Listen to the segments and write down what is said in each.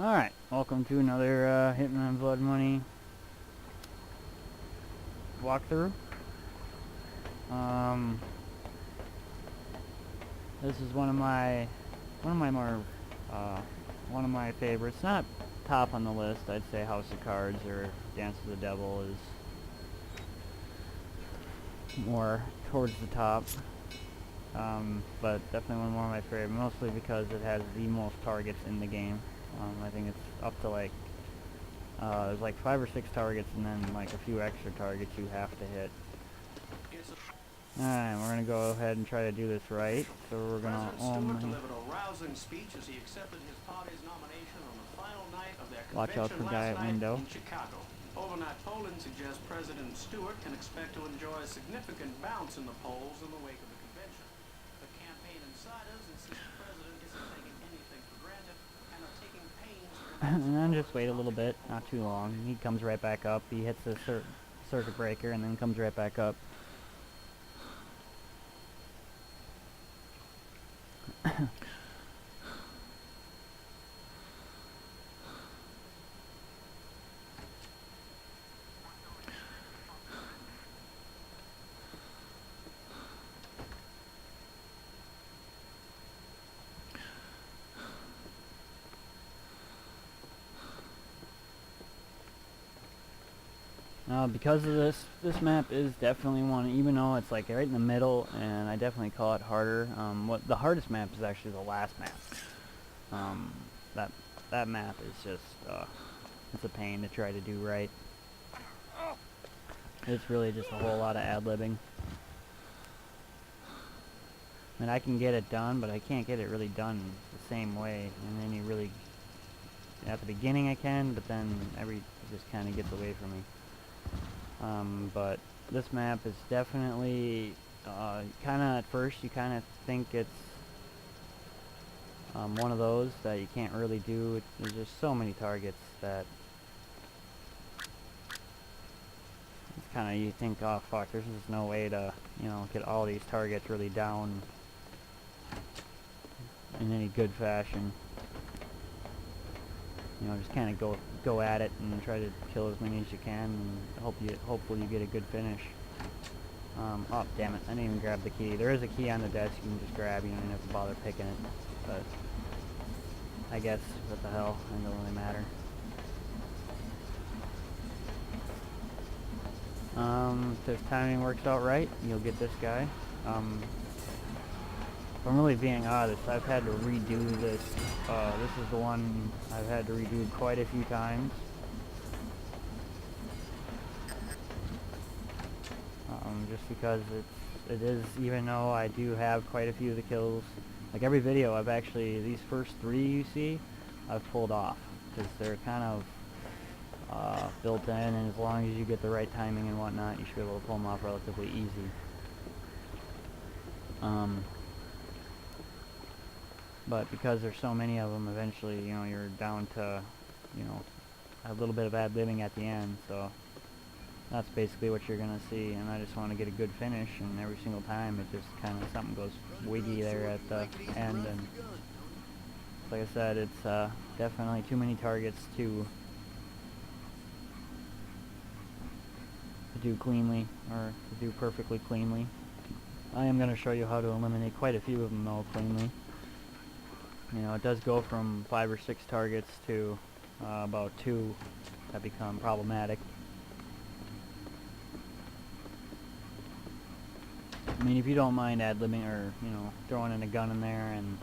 Alright, welcome to another Hitman Blood Money walkthrough. This is one of my favorites. Not top on the list. I'd say House of Cards or Dance of the Devil is more towards the top. But definitely one of my favorites, mostly because it has the most targets in the game. I think it's up to like there's like 5 or 6 targets and then like a few extra targets you have to hit. Alright, we're gonna go ahead and try to do this right. So we're gonna delivered a rousing speech as he accepted his party's nomination on the final night of their watch out for convention guy last at night window. in Chicago. Overnight polling suggests President Stewart can expect to enjoy a significant bounce in the polls in the wake of the convention. The campaign insiders insist the president isn't taking anything for granted and are taking pains And then just wait a little bit, not too long. He comes right back up. He hits the circuit breaker and then comes right back up. Because of this map is definitely one, even though it's like right in the middle, and I definitely call it harder. What the hardest map is actually the last map. That map is just it's a pain to try to do right. It's really just a whole lot of ad-libbing. I mean, I can get it done, but I can't get it really done the same way. And then you really, at the beginning I can, but then it just kind of gets away from me. But this map is definitely kind of, at first you kind of think it's one of those that you can't really do. There's just so many targets that it's kind of, you think, oh fuck, there's just no way to, you know, get all these targets really down in any good fashion. You know, just kind of go at it and try to kill as many as you can, and hopefully you get a good finish. Oh damn it! I didn't even grab the key. There is a key on the desk you can just grab. You don't even have to bother picking it. But I guess what the hell? It doesn't really matter. If timing works out right, you'll get this guy. If I'm really being honest, I've had to redo this. This is the one I've had to redo quite a few times. Just because it is, even though I do have quite a few of the kills, like every video I've actually, these first 3 you see, I've pulled off, because they're kind of built in, and as long as you get the right timing and whatnot, you should be able to pull them off relatively easy. But because there's so many of them, eventually, you know, you're down to, you know, a little bit of ad-libbing at the end, so that's basically what you're going to see, and I just want to get a good finish, and every single time it just kind of, something goes wiggy there at the end, and like I said, it's definitely too many targets to do cleanly, or to do perfectly cleanly. I am going to show you how to eliminate quite a few of them though cleanly. You know, it does go from 5 or 6 targets to about 2 that become problematic. I mean, if you don't mind ad-libbing, or, you know, throwing in a gun in there and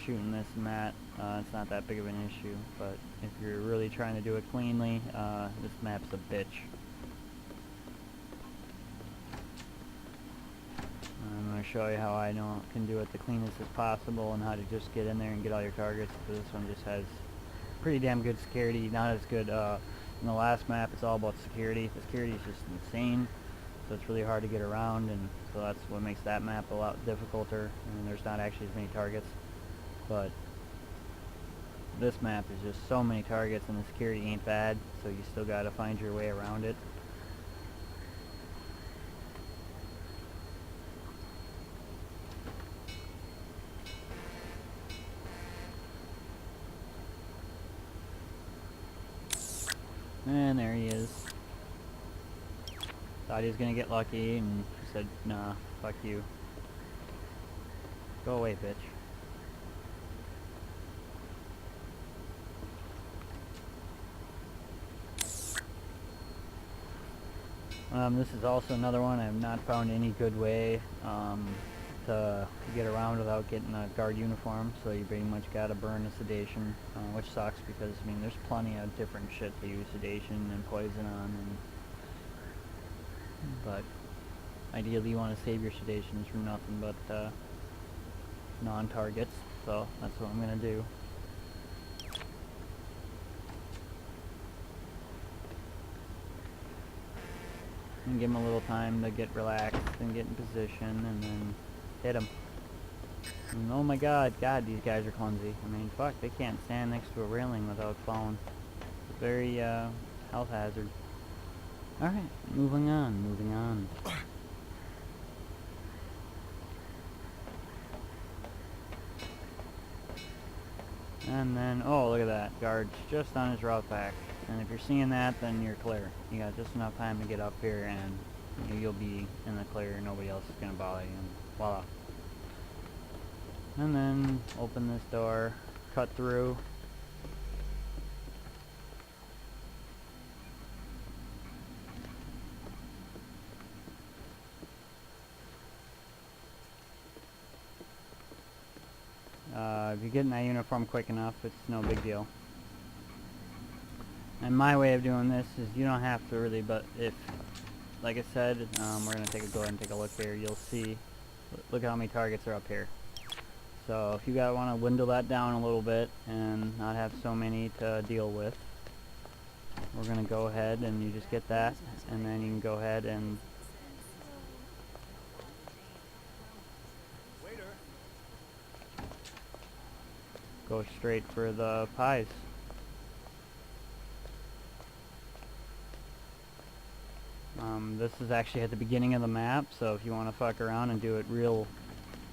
shooting this and that, it's not that big of an issue. But if you're really trying to do it cleanly, this map's a bitch. I'm going to show you how I can do it the cleanest as possible, and how to just get in there and get all your targets, because this one just has pretty damn good security. Not as good in the last map. It's all about security. The security is just insane, so it's really hard to get around, and so that's what makes that map a lot difficulter. I mean, there's not actually as many targets, but this map is just so many targets, and the security ain't bad, so you still got to find your way around it. And there he is. Thought he was gonna get lucky, and he said, nah, fuck you. Go away, bitch. This is also another one. I have not found any good way to get around without getting a guard uniform, so you pretty much gotta burn the sedation, which sucks because, I mean, there's plenty of different shit to use sedation and poison on, but ideally you want to save your sedations from nothing but non-targets, so that's what I'm gonna do. And give him a little time to get relaxed and get in position, and then hit him. And oh my god, these guys are clumsy. I mean, fuck, they can't stand next to a railing without falling. It's a very health hazard. Alright, moving on. And then, oh, look at that. Guard's just on his route back. And if you're seeing that, then you're clear. You got just enough time to get up here, and you'll be in the clear. Nobody else is going to bother you. And voila. And then, open this door. Cut through. If you get in that uniform quick enough, it's no big deal. And my way of doing this is you don't have to really, but if, like I said, we're going to go ahead and take a look here. You'll see, look how many targets are up here. So if you want to dwindle that down a little bit and not have so many to deal with, we're going to go ahead and you just get that, and then you can go ahead and go straight for the pies. This is actually at the beginning of the map, so if you want to fuck around and do it real,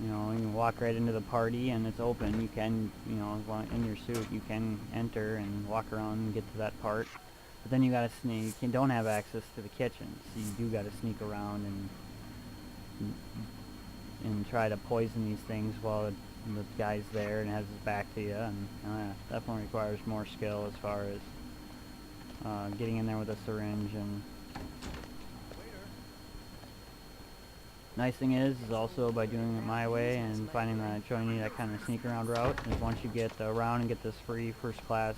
you know, you can walk right into the party and it's open. You can, you know, in your suit, you can enter and walk around and get to that part. But then you gotta sneak. You don't have access to the kitchen, so you do gotta sneak around and try to poison these things while the guy's there and has his back to you. And definitely requires more skill as far as getting in there with a syringe. And nice thing is also by doing it my way and showing you that kind of sneak around route, is once you get around and get this free first class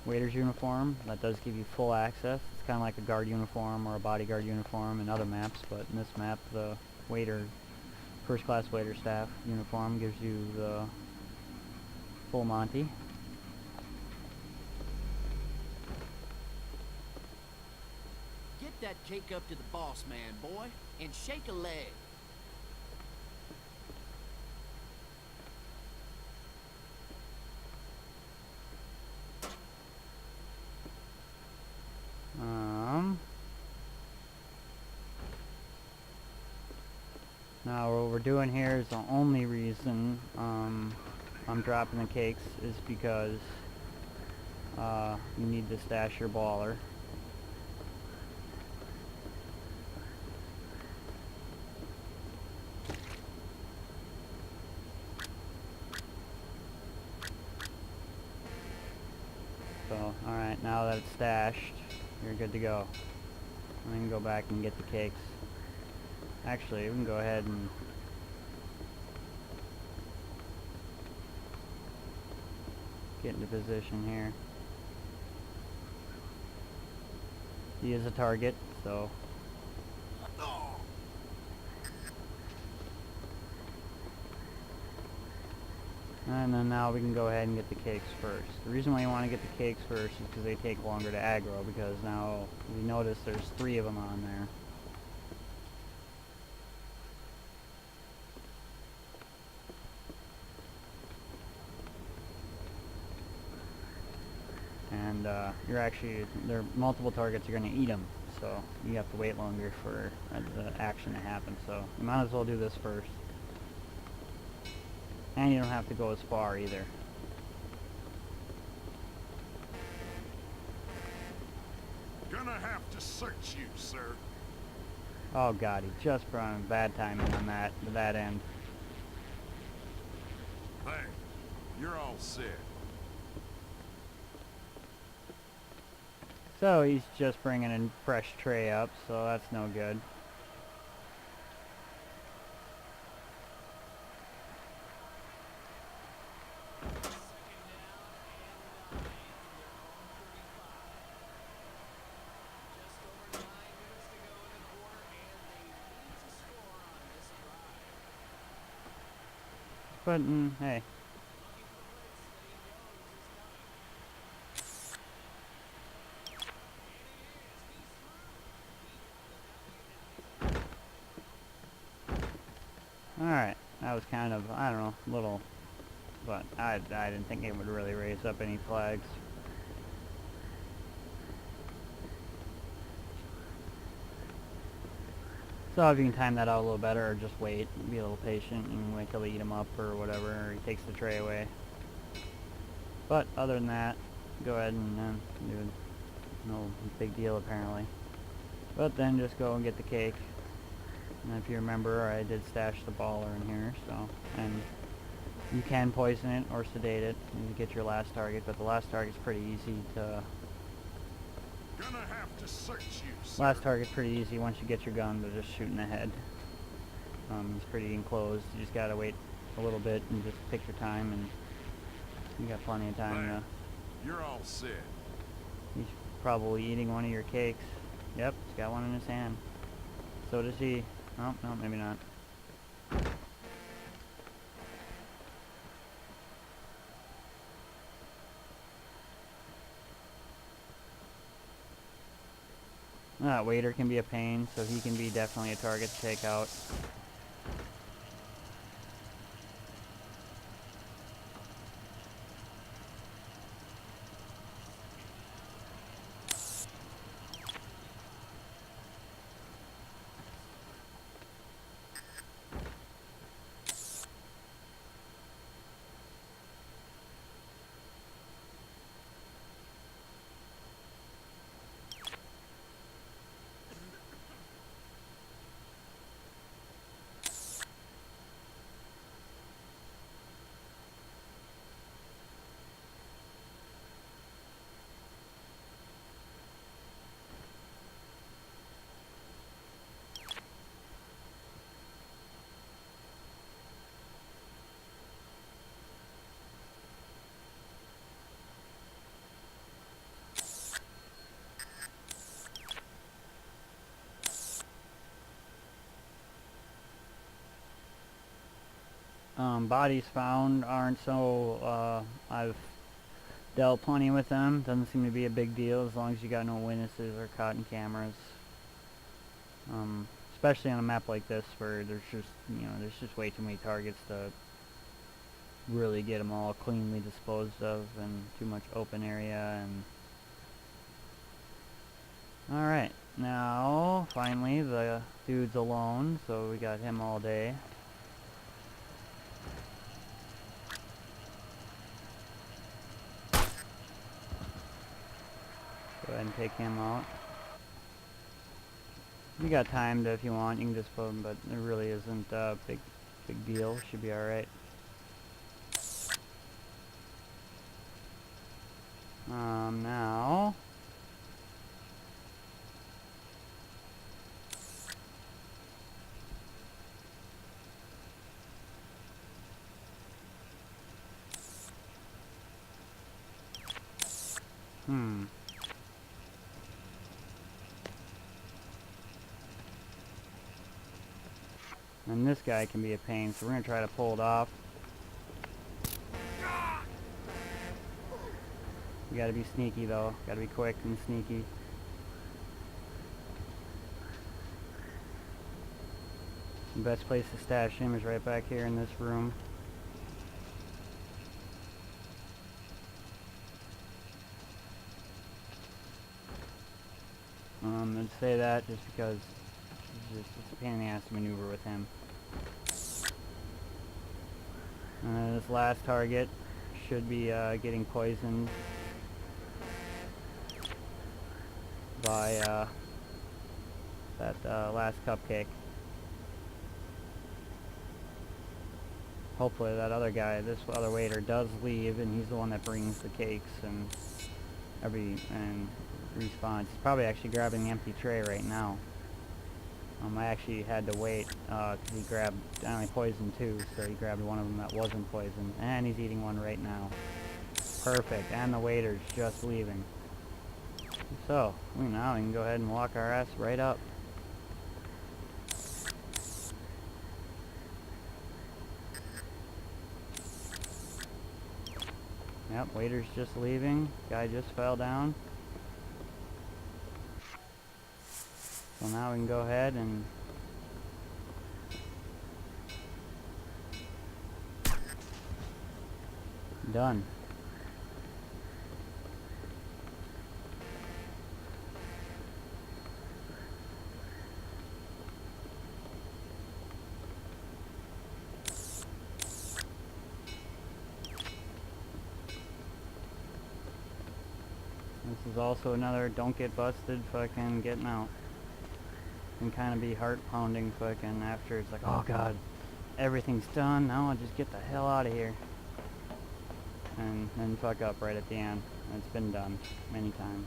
waiter's uniform, that does give you full access. It's kind of like a guard uniform or a bodyguard uniform in other maps, but in this map the first class waiter staff uniform gives you the full Monty. Get that cake up to the boss man, boy, and shake a leg. Now what we're doing here is the only reason I'm dropping the cakes is because you need to stash your baller. So, alright, now that it's stashed, you're good to go. And then go back and get the cakes. Actually, we can go ahead and get into position here. He is a target, so and then now we can go ahead and get the cakes first. The reason why you want to get the cakes first is because they take longer to aggro, because now you notice there's 3 of them on there. And there are multiple targets, you're going to eat them, so you have to wait longer for the action to happen, so you might as well do this first. And you don't have to go as far either. to search you, sir. Oh god, he just brought in bad timing on that end. Hey, you're all set. So he's just bringing a fresh tray up, so that's no good. But, hey. Alright, that was kind of, I don't know, little, but I didn't think it would really raise up any flags. So if you can time that out a little better, or just wait, be a little patient, and wait till they eat him up or whatever, or he takes the tray away. But other than that, go ahead and do no big deal apparently. But then just go and get the cake. And if you remember, I did stash the baller in here, so, and you can poison it or sedate it and get your last target, but the last target's pretty easy to... Gonna have to search you, sir. Last target's pretty easy once you get your gun to just shoot in the head. It's pretty enclosed, you just gotta wait a little bit and just pick your time, and you got plenty of time to... You're all set. He's probably eating one of your cakes. Yep, he's got one in his hand. So does he. Oh, no, maybe not. That waiter can be a pain, so he can be definitely a target to take out. Bodies found aren't so, I've dealt plenty with them. Doesn't seem to be a big deal as long as you got no witnesses or caught in cameras. Especially on a map like this where there's just, there's just way too many targets to really get them all cleanly disposed of, and too much open area. And alright, now finally the dude's alone, so we got him all day. Go ahead and take him out. You got time to, if you want, you can just put him, but it really isn't a big deal. Should be alright. Now... And this guy can be a pain, so we're going to try to pull it off. You gotta be sneaky though, gotta be quick and sneaky. The best place to stash him is right back here in this room. I'd say that just because it's a pain in the ass to maneuver with him. This last target should be getting poisoned by that last cupcake. Hopefully that other guy, this other waiter, does leave, and he's the one that brings the cakes and respawns. He's probably actually grabbing the empty tray right now. I actually had to wait because he grabbed, I only poisoned 2, so he grabbed one of them that wasn't poisoned, and he's eating one right now. Perfect, and the waiter's just leaving. So now we can go ahead and walk our ass right up. Yep, waiter's just leaving. Guy just fell down. So now we can go ahead and done. This is also another don't get busted fucking getting out. Can kind of be heart pounding fucking after. It's like, oh god, everything's done, now I'll just get the hell out of here. And then fuck up right at the end. It's been done many times.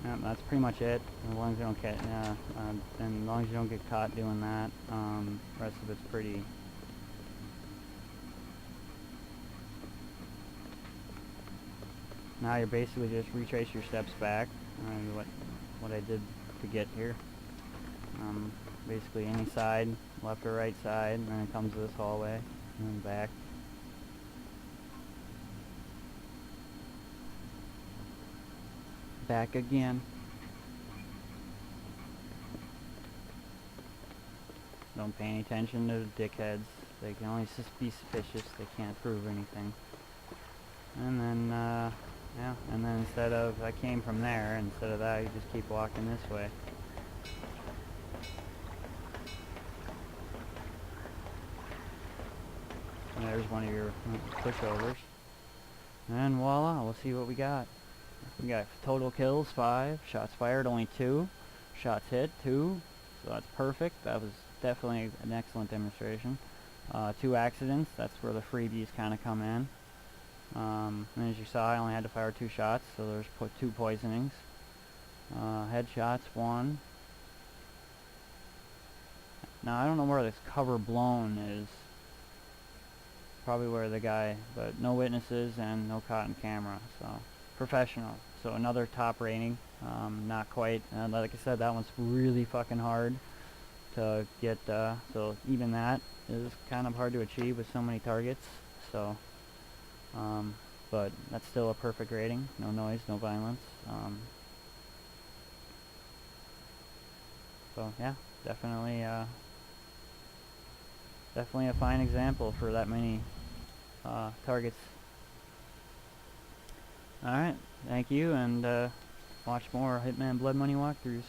Yep, that's pretty much it. As long as you don't get, and as long as you don't get caught doing that, rest of it's pretty. Now you're basically just retrace your steps back. What I did to get here. Basically any side, left or right side, and then it comes to this hallway, and then back. Back again. Don't pay any attention to the dickheads. They can only be suspicious. They can't prove anything. And then, yeah. And then instead of, I came from there. Instead of that, you just keep walking this way. And there's one of your pushovers. And voila, we'll see what we got. We got total kills 5, shots fired only 2, shots hit 2, so that's perfect. That was definitely an excellent demonstration. 2 accidents, that's where the freebies kind of come in. And as you saw, I only had to fire 2 shots, so there's 2 poisonings. Headshots 1. Now I don't know where this cover blown is. Probably where the guy, but no witnesses and no caught in camera, so professional. So another top rating. Not quite, like I said, that one's really fucking hard to get, so even that is kind of hard to achieve with so many targets. So but that's still a perfect rating. No noise, no violence. So yeah, definitely a fine example for that many targets. Alright, thank you, and watch more Hitman Blood Money walkthroughs.